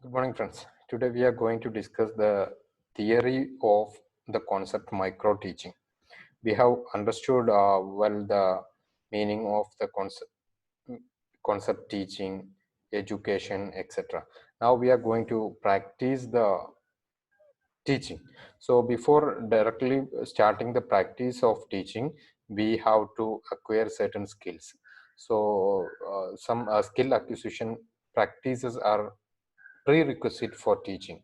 Good morning, friends. Today we are going to discuss the theory of the concept micro teaching. We have understood well the meaning of the concept teaching, education, etc. Now we are going to practice the teaching. So before directly starting the practice of teaching, we have to acquire certain skills. So some skill acquisition practices are prerequisite for teaching.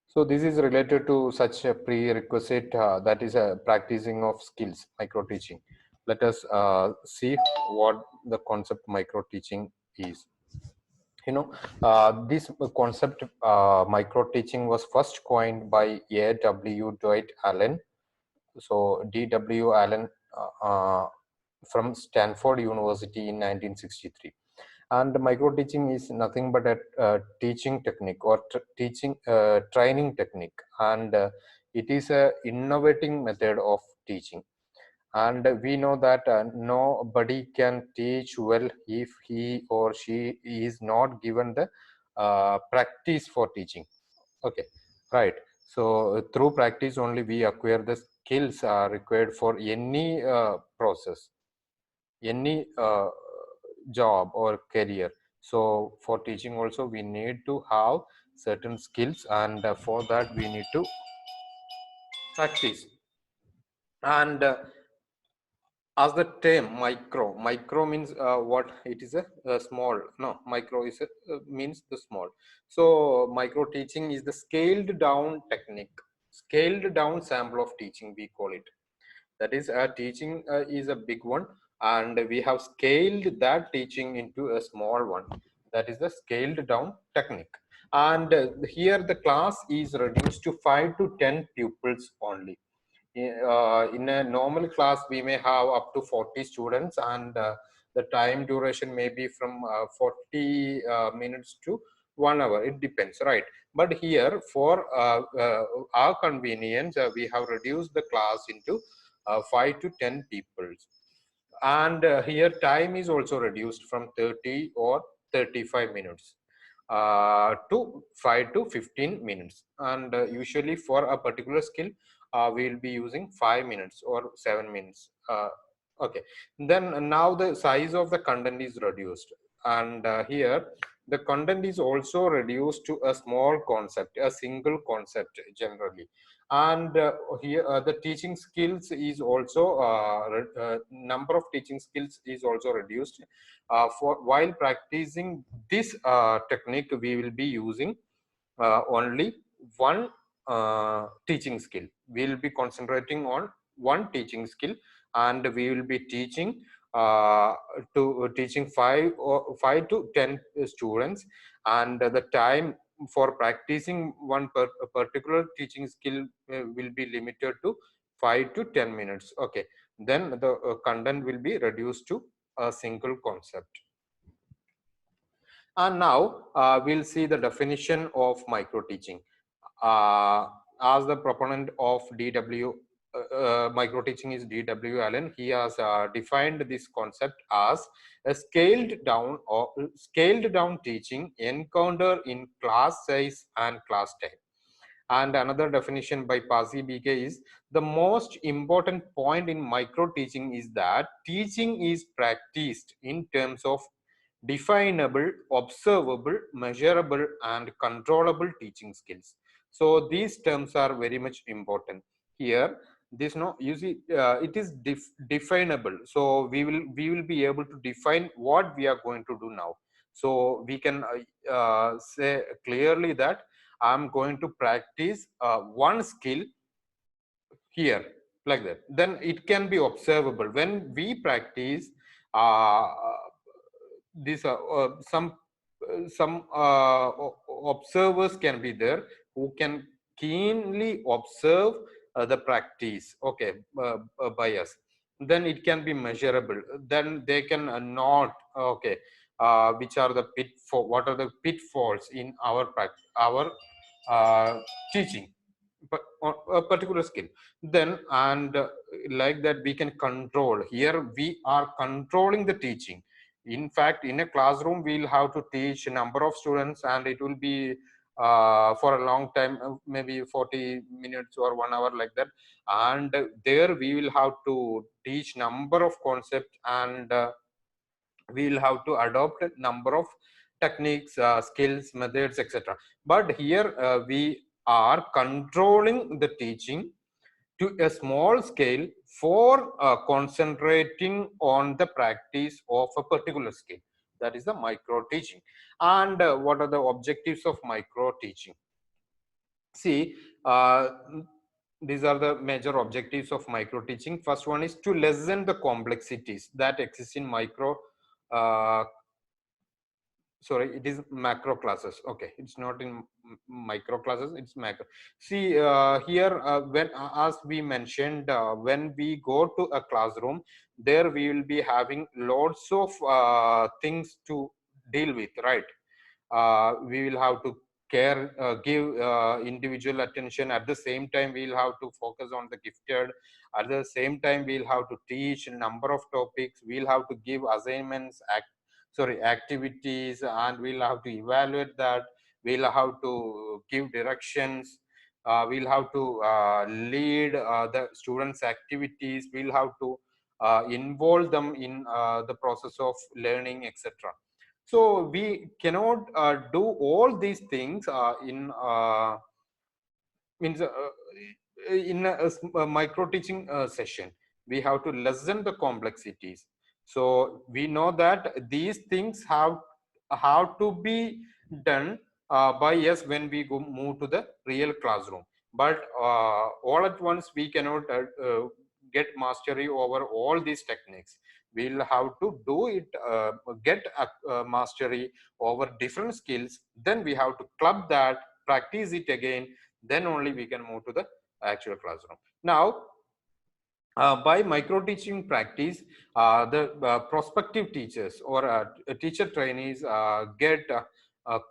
So this is related to such a prerequisite that is a practicing of skills, micro teaching. Let us see what the concept micro teaching is. This concept micro teaching was first coined by A.W. Dwight Allen. So D.W. Allen from Stanford University in 1963. And micro teaching is nothing but a teaching technique or teaching training technique, and it is a innovating method of teaching. And we know that nobody can teach well if he or she is not given the practice for teaching. Okay, right. So through practice only we acquire the skills required for any process, any job or career. So for teaching also we need to have certain skills, and for that we need to practice. And as the term micro means what it is a small, no, micro is means the small. So micro teaching is the scaled down technique, scaled down sample of teaching, we call it. That is teaching is a big one, and we have scaled that teaching into a small one. That is the scaled down technique. And here the class is reduced to 5 to 10 pupils only. In a normal class we may have up to 40 students, and the time duration may be from 40 minutes to 1 hour, it depends, right? But here for our convenience we have reduced the class into 5 to 10 people. And here time is also reduced from 30 or 35 minutes to 5 to 15 minutes. And usually for a particular skill we will be using 5 minutes or 7 minutes. Okay, then now the size of the content is reduced, and here the content is also reduced to a small concept, a single concept generally. And here the teaching skills is also number of teaching skills is also reduced. For while practicing this technique we will be using only one teaching skill. We will be concentrating on one teaching skill, and we will be teaching uh, to teaching 5 to 10 students. And the time for practicing one particular teaching skill will be limited to 5 to 10 minutes. Okay, then the content will be reduced to a single concept. And now we'll see the definition of micro teaching. As the proponent of DW, micro teaching is DW Allen. He has defined this concept as a scaled down teaching encounter in class size and class time. And another definition by Pasi BK is the most important point in micro teaching is that teaching is practiced in terms of definable, observable, measurable, and controllable teaching skills. So these terms are very much important here. This, no, you see, it is definable. So we will be able to define what we are going to do now. So we can say clearly that I'm going to practice one skill here, like that. Then it can be observable when we practice uh, this some observers can be there who can keenly observe the practice, okay, by us. Then it can be measurable, then they can note, okay, which are the what are the pitfalls in our teaching, but on a particular skill. Then and like that we can control. Here we are controlling the teaching. In fact, in a classroom, we'll have to teach a number of students, and it will be for a long time, maybe 40 minutes or 1 hour like that. And there we will have to teach number of concepts, and we will have to adopt a number of techniques, skills, methods, etc. But here we are controlling the teaching to a small scale for concentrating on the practice of a particular skill. That is the micro teaching. And what are the objectives of micro teaching? See, these are the major objectives of micro teaching. First one is to lessen the complexities that exist in uh, sorry, it is macro classes. Okay, it's not in micro classes, it's macro. See, here when as we mentioned, when we go to a classroom, there we will be having lots of things to deal with, right? We will have to care, give individual attention. At the same time, we'll have to focus on the gifted. At the same time, we'll have to teach a number of topics. We'll have to give assignments, activities, and we'll have to evaluate that. We'll have to give directions. We'll have to lead the students activities. We'll have to involve them in the process of learning, etc. So we cannot do all these things in means in a micro teaching session. We have to lessen the complexities. So we know that these things have to be done by us when we move to the real classroom. But all at once we cannot get mastery over all these techniques. We'll have to do it, get a mastery over different skills. Then we have to club that, practice it again, then only we can move to the actual classroom. Now, by micro teaching practice, the prospective teachers or teacher trainees get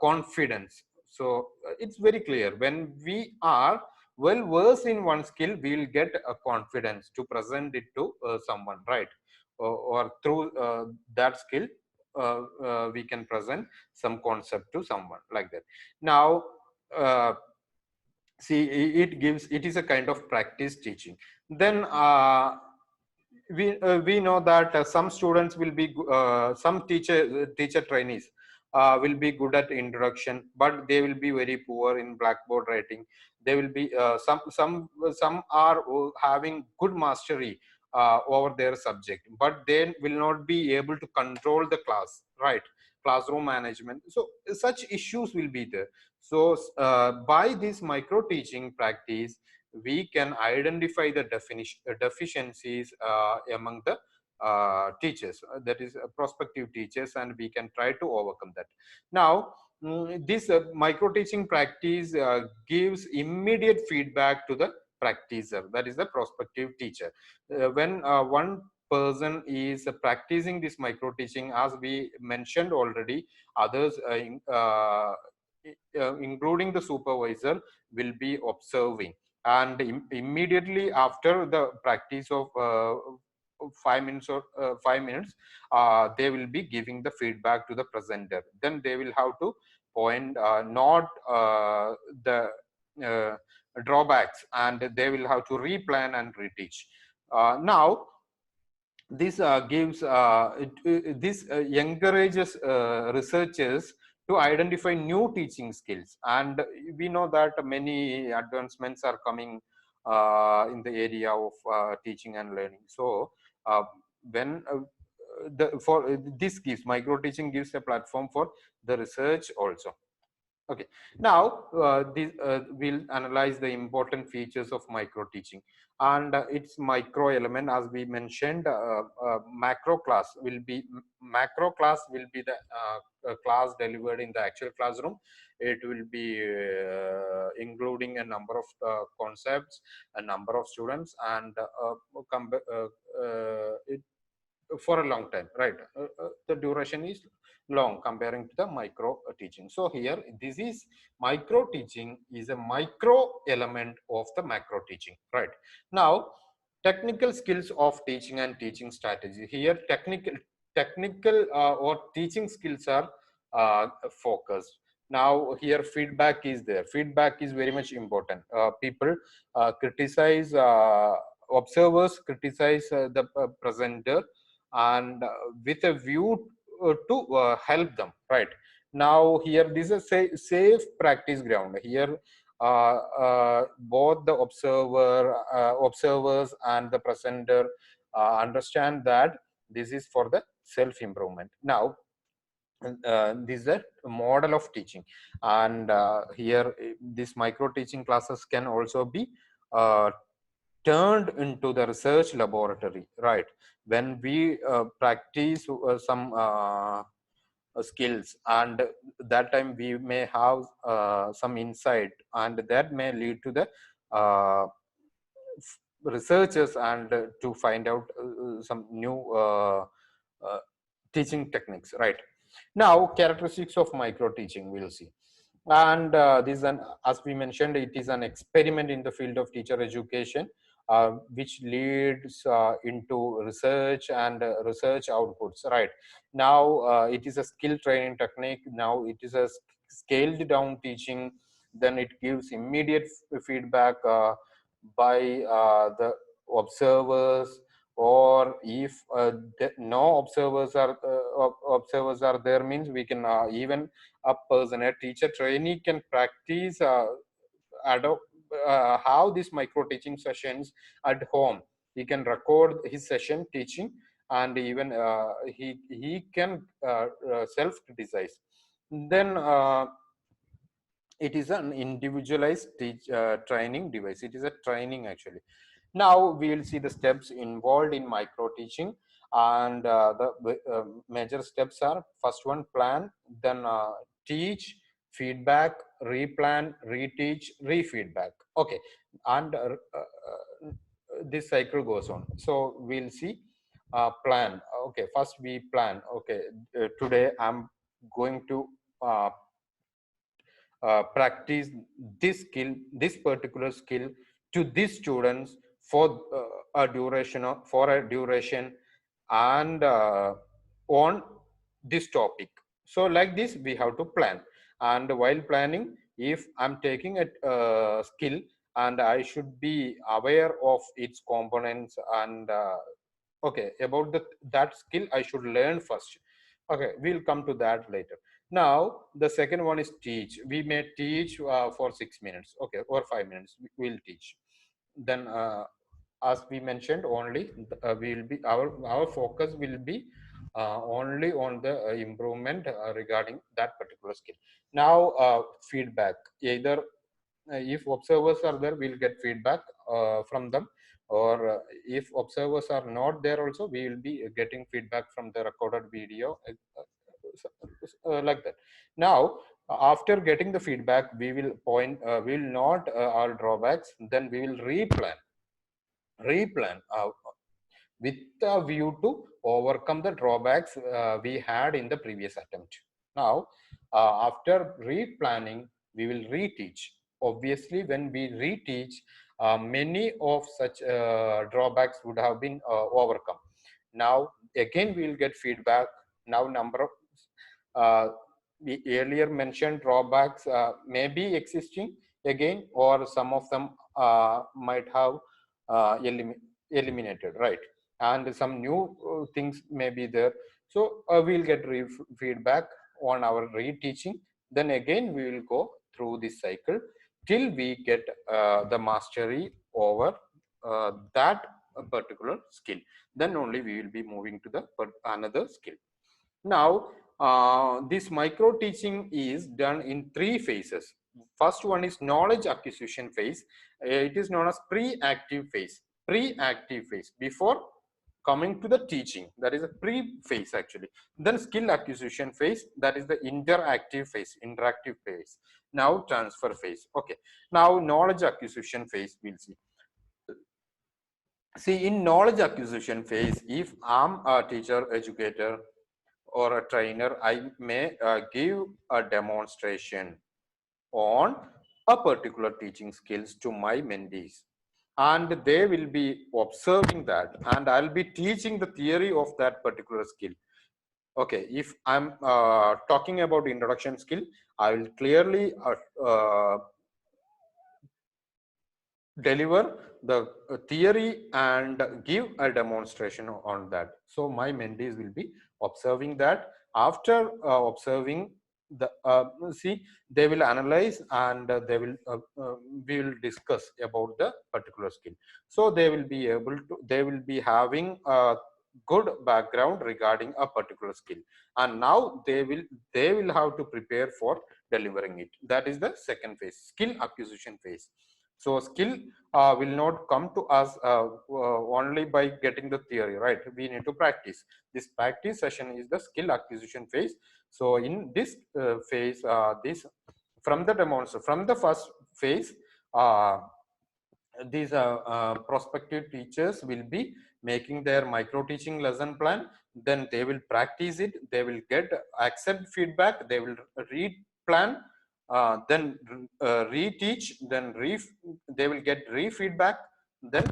confidence. So it's very clear, when we are well versed in one skill, we will get a confidence to present it to someone, right? Or through that skill, we can present some concept to someone like that. Now, see, it is a kind of practice teaching. Then we know that some students will be some teacher trainees will be good at introduction, but they will be very poor in blackboard writing. They will be some are having good mastery over their subject, but they will not be able to control the class, right? Classroom management, so such issues will be there. So by this micro teaching practice, we can identify the deficiencies among the teachers, that is prospective teachers, and we can try to overcome that. Now, this micro teaching practice gives immediate feedback to the practicer, that is the prospective teacher. When one person is practicing this micro teaching, as we mentioned already, others including the supervisor will be observing, and immediately after the practice of 5 minutes or 5 minutes, they will be giving the feedback to the presenter. Then they will have to point not the uh, drawbacks, and they will have to replan and reteach. Now, this gives this encourages researchers to identify new teaching skills, and we know that many advancements are coming in the area of teaching and learning. So when for this gives micro teaching gives a platform for the research also. Okay, now we'll analyze the important features of micro teaching, and its micro element, as we mentioned. Macro class will be the class delivered in the actual classroom. It will be including a number of concepts, a number of students, and it for a long time, right? The duration is long comparing to the micro teaching. So here, this is micro teaching is a micro element of the macro teaching, right? Now, technical skills of teaching and teaching strategy. Here, technical or teaching skills are focused. Now here feedback is there. Feedback is very much important. People criticize, observers criticize the presenter, and with a view to help them, right? Now here this is a safe practice ground. Here both the observers and the presenter understand that this is for the self improvement. Now this is a model of teaching, and here this micro teaching classes can also be uh, turned into the research laboratory, right? When we practice some skills, and that time we may have some insight, and that may lead to the uh, researchers, and to find out some new teaching techniques, right? Now characteristics of micro teaching we'll see. And this is an, as we mentioned, it is an experiment in the field of teacher education, which leads into research and research outputs, right? Now it is a skill training technique. Now it is a scaled down teaching. Then it gives immediate feedback by the observers, or if no observers are there, means we can even a person, a teacher trainee can practice adopt how these micro teaching sessions at home. He can record his session teaching, and even he can self criticize. Then it is an individualized training device. It is a training actually. Now we will see the steps involved in micro teaching, and the major steps are: first one, plan, then teach, feedback, replan, reteach, refeedback. Okay, and this cycle goes on. So we'll see plan. Okay, first we plan. Okay, today I'm going to practice this skill, this particular skill, to these students for a duration, and on this topic. So like this we have to plan. And while planning, if I'm taking a skill, and I should be aware of its components, and okay, about that skill I should learn first. Okay, we'll come to that later. Now the second one is teach. We may teach for 6 minutes, okay, or 5 minutes we'll teach. Then as we mentioned, only we will be, our focus will be only on the improvement regarding that particular skill. Now feedback, either if observers are there, we'll get feedback from them, or if observers are not there also, we will be getting feedback from the recorded video, like that. Now after getting the feedback, we will point, we will note our drawbacks, then we will replan with a view to overcome the drawbacks we had in the previous attempt. Now, after replanning, we will reteach. Obviously, when we reteach, many of such drawbacks would have been overcome. Now, again, we will get feedback. Now, number of we earlier mentioned drawbacks may be existing again, or some of them might have eliminated, right? And some new things may be there. So we'll get feedback on our reteaching. Then again we will go through this cycle till we get the mastery over that particular skill. Then only we will be moving to the another skill. Now this micro teaching is done in 3 phases. First one is knowledge acquisition phase. It is known as pre-active phase. Pre-active phase, before coming to the teaching, that is a pre-phase actually. Then skill acquisition phase, that is the interactive phase. Now transfer phase. Okay, now knowledge acquisition phase we'll see. See, in knowledge acquisition phase, if I'm a teacher, educator, or a trainer, I may give a demonstration on a particular teaching skills to my mentees, and they will be observing that, and I'll be teaching the theory of that particular skill. okay, if I'm talking about introduction skill, I will clearly deliver the theory and give a demonstration on that. So my mentees will be observing that. After observing the see, they will analyze and they will we will discuss about the particular skill. So they will be able to, they will be having a good background regarding a particular skill, and now they will have to prepare for delivering it. That is the second phase, skill acquisition phase. So skill will not come to us only by getting the theory, right? We need to practice. This practice session is the skill acquisition phase. So in this phase, this from the demonstration, from the first phase, these prospective teachers will be making their micro teaching lesson plan. Then they will practice it, they will get accept feedback, they will read plan, then reteach, then they will get re-feedback, then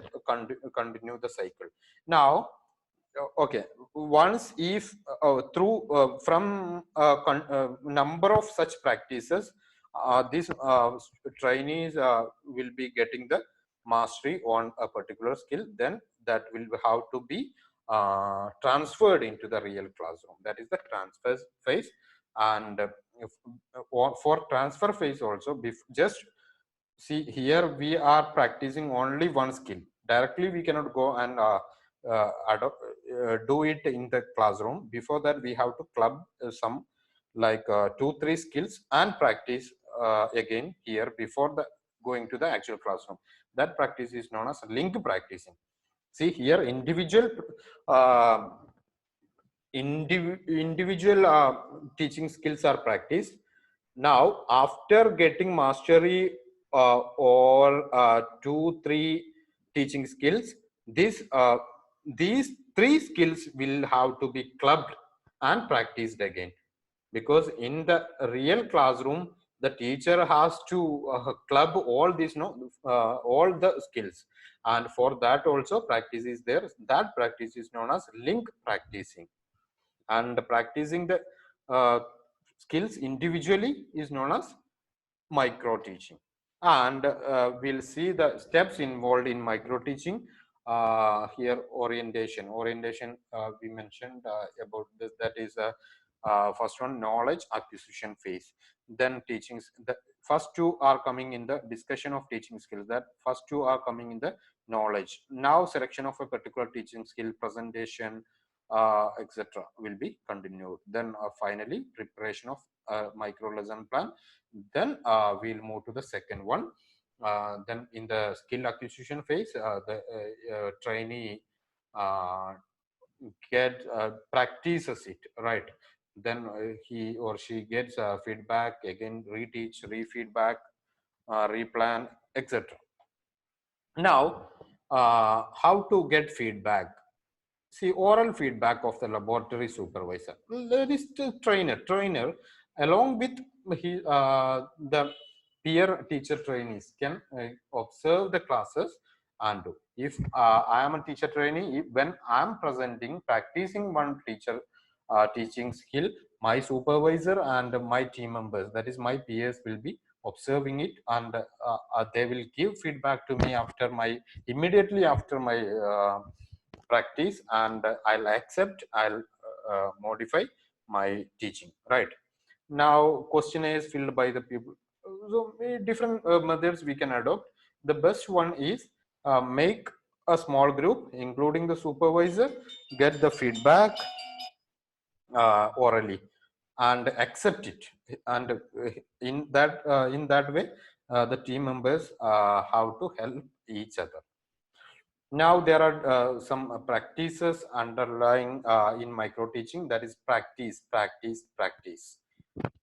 continue the cycle. Now okay, once if through from number of such practices, these trainees will be getting the mastery on a particular skill, then that will have to be transferred into the real classroom. That is the transfer phase. And for transfer phase also, just see here we are practicing only one skill. Directly we cannot go and do it in the classroom. Before that we have to club some like 2-3 skills and practice again here before the going to the actual classroom. That practice is known as link practicing. See here, uh, individual teaching skills are practiced. Now after getting mastery or 2-3 teaching skills, these 3 skills will have to be clubbed and practiced again, because in the real classroom the teacher has to club all these all the skills, and for that also practice is there. That practice is known as link practicing. And practicing the skills individually is known as micro teaching. And we'll see the steps involved in micro teaching. Here orientation we mentioned about this. That is first one, knowledge acquisition phase. Then teachings, the first two are coming in the discussion of teaching skills. That first two are coming in the knowledge. Now selection of a particular teaching skill, presentation, etc. will be continued. Then finally preparation of micro lesson plan. Then we'll move to the second one. Then in the skill acquisition phase, the trainee uh, practices it, right? Then he or she gets feedback, again reteach, re-feedback, replan, etc. Now how to get feedback? See, oral feedback of the laboratory supervisor. There is the trainer along with the peer teacher trainees can observe the classes and do. If I am a teacher trainee, when I am presenting, practicing one teacher teaching skill, my supervisor and my team members, that is my peers, will be observing it, and they will give feedback to me after my immediately after my practice, and I'll accept, I'll modify my teaching, right? Now questionnaires filled by the people. So different methods we can adopt. The best one is make a small group including the supervisor, get the feedback orally and accept it, and in that way the team members have to help each other. Now there are some practices underlying in micro teaching, that is practice, practice, practice.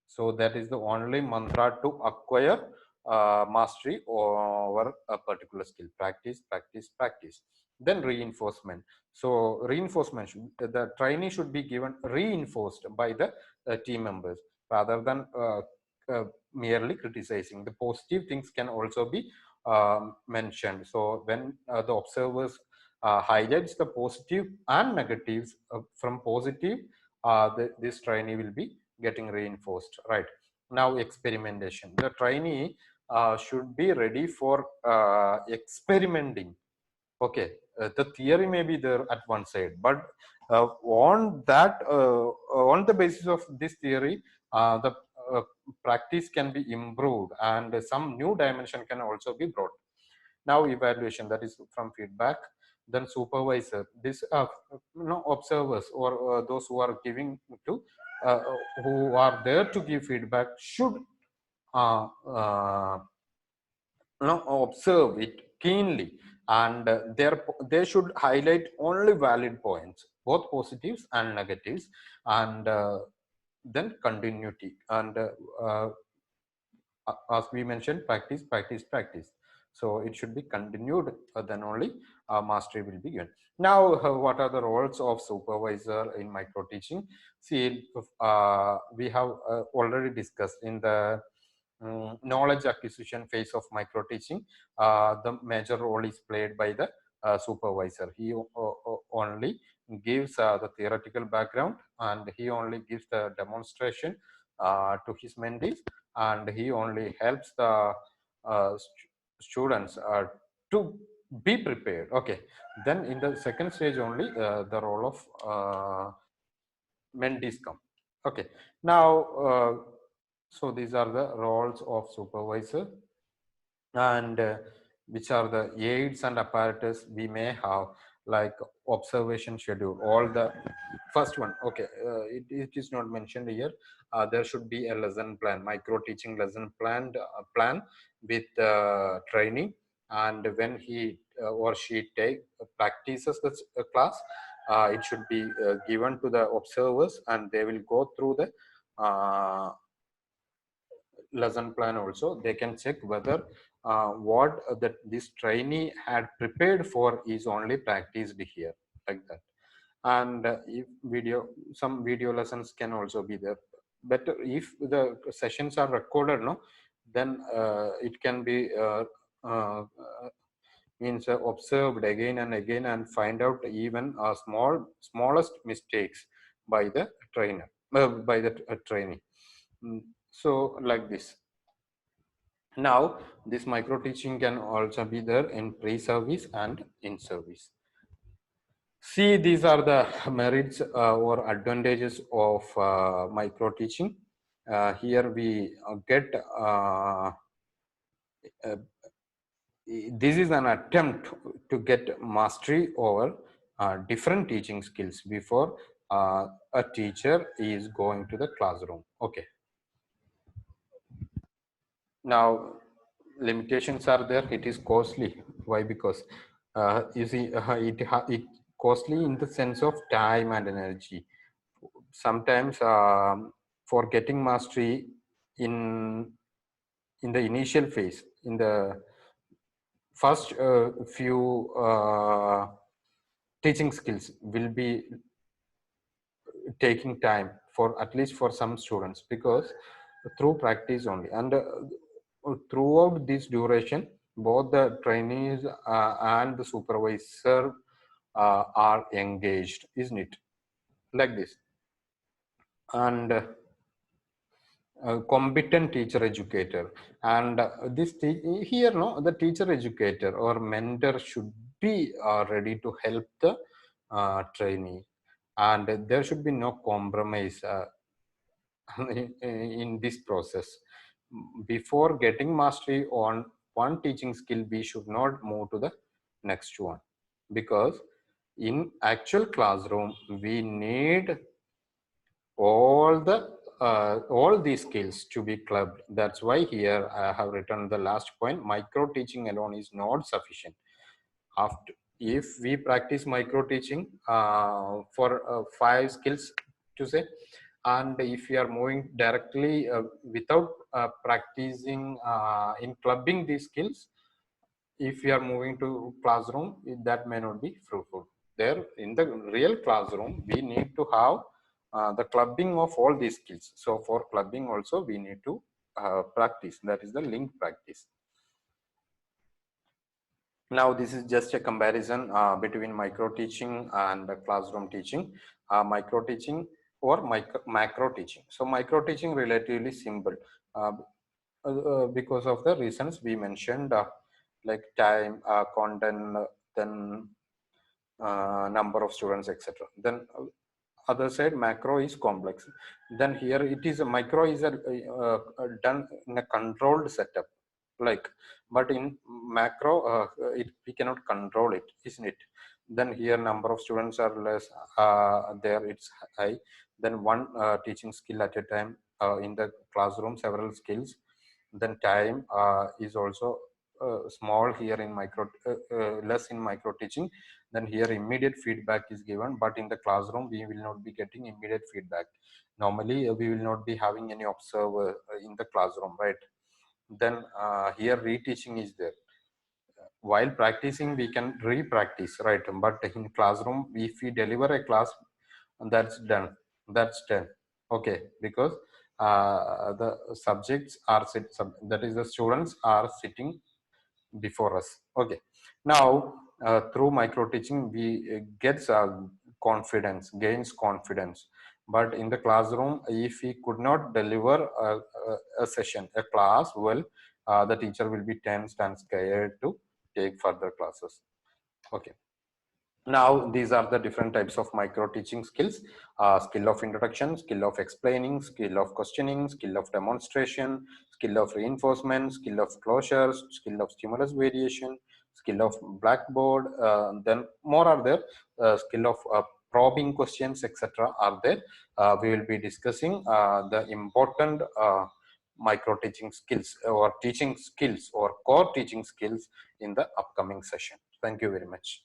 So that is the only mantra to acquire mastery over a particular skill. Practice, practice, practice. Then reinforcement. So reinforcement, the trainee should be given reinforced by the team members rather than merely criticizing. The positive things can also be mentioned. So when the observers highlights the positive and negatives, from positive this trainee will be getting reinforced, right? Now experimentation. The trainee should be ready for experimenting. Okay, the theory may be there at one side, but on the basis of this theory, the uh, practice can be improved and some new dimension can also be brought. Now evaluation, that is from feedback. Then supervisor, this observers or those who are giving to uh, who are there to give feedback should uh, uh, observe it keenly, and they should highlight only valid points, both positives and negatives, and then continuity, and as we mentioned, practice, practice, practice. So it should be continued, then only mastery will be given. Now, what are the roles of supervisor in micro teaching? See, we have already discussed in the knowledge acquisition phase of micro teaching. The major role is played by the supervisor. He only gives the theoretical background, and he only gives the demonstration to his mentees, and he only helps the students to be prepared. Okay, then in the second stage only the role of mentees come. Okay, now so these are the roles of supervisor, and which are the aids and apparatus we may have, like observation schedule. All the first one, okay, it is not mentioned here. There should be a lesson plan, micro teaching lesson plan with training, and when he or she practices the class, it should be given to the observers, and they will go through the lesson plan. Also they can check whether what that this trainee had prepared for is only practiced here, like that. And if some video lessons can also be there. Better if the sessions are recorded, no, then it can be uh, means observed again and again and find out even smallest mistakes by the trainer, by the trainee. So like this. Now, this micro teaching can also be there in pre-service and in service. See, these are the merits or advantages of micro teaching. Here we get this is an attempt to get mastery over different teaching skills before a teacher is going to the classroom. Okay. Now, limitations are there. It is costly. Why? Because you see, it costly in the sense of time and energy. Sometimes for getting mastery in the initial phase, in the first few teaching skills will be taking time for at least for some students, because through practice only, and throughout this duration both the trainees and the supervisor are engaged, isn't it, like this. And competent teacher educator, and here, no, the teacher educator or mentor should be ready to help the trainee, and there should be no compromise in this process. Before getting mastery on one teaching skill, we should not move to the next one, because in actual classroom we need all these skills to be clubbed. That's why here I have written the last point: micro teaching alone is not sufficient. After, if we practice micro teaching for 5 skills to say, and if we are moving directly without practicing in clubbing these skills, if we are moving to classroom, that may not be fruitful. There in the real classroom we need to have the clubbing of all these skills. So for clubbing also we need to practice, that is the link practice. Now this is just a comparison between micro teaching and classroom teaching. Micro teaching or macro teaching. So micro teaching relatively simple because of the reasons we mentioned, like time, content, then number of students, etc. Then other side macro is complex. Then here it is a micro is done in a controlled setup, like, but in macro we cannot control it, isn't it? Then here number of students are less, there it's high. Then one teaching skill at a time, in the classroom several skills. Then time is also small here in micro, less in micro teaching. Then here immediate feedback is given, but in the classroom we will not be getting immediate feedback. Normally we will not be having any observer in the classroom, right? Then here reteaching is there. While practicing we can re-practice, right? But in classroom, if we deliver a class, that's done, that's done. Okay, because the subjects are that is the students are sitting before us. Okay, now through micro teaching we gets confidence, gains confidence. But in the classroom, if we could not deliver a session, a class well, the teacher will be tensed and scared to take further classes. Okay, now these are the different types of micro teaching skills: skill of introduction, skill of explaining, skill of questioning, skill of demonstration, skill of reinforcement, skill of closure, skill of stimulus variation, skill of blackboard, then more are there, skill of probing questions, etc. are there. We will be discussing the important micro teaching skills or teaching skills or core teaching skills in the upcoming session. Thank you very much.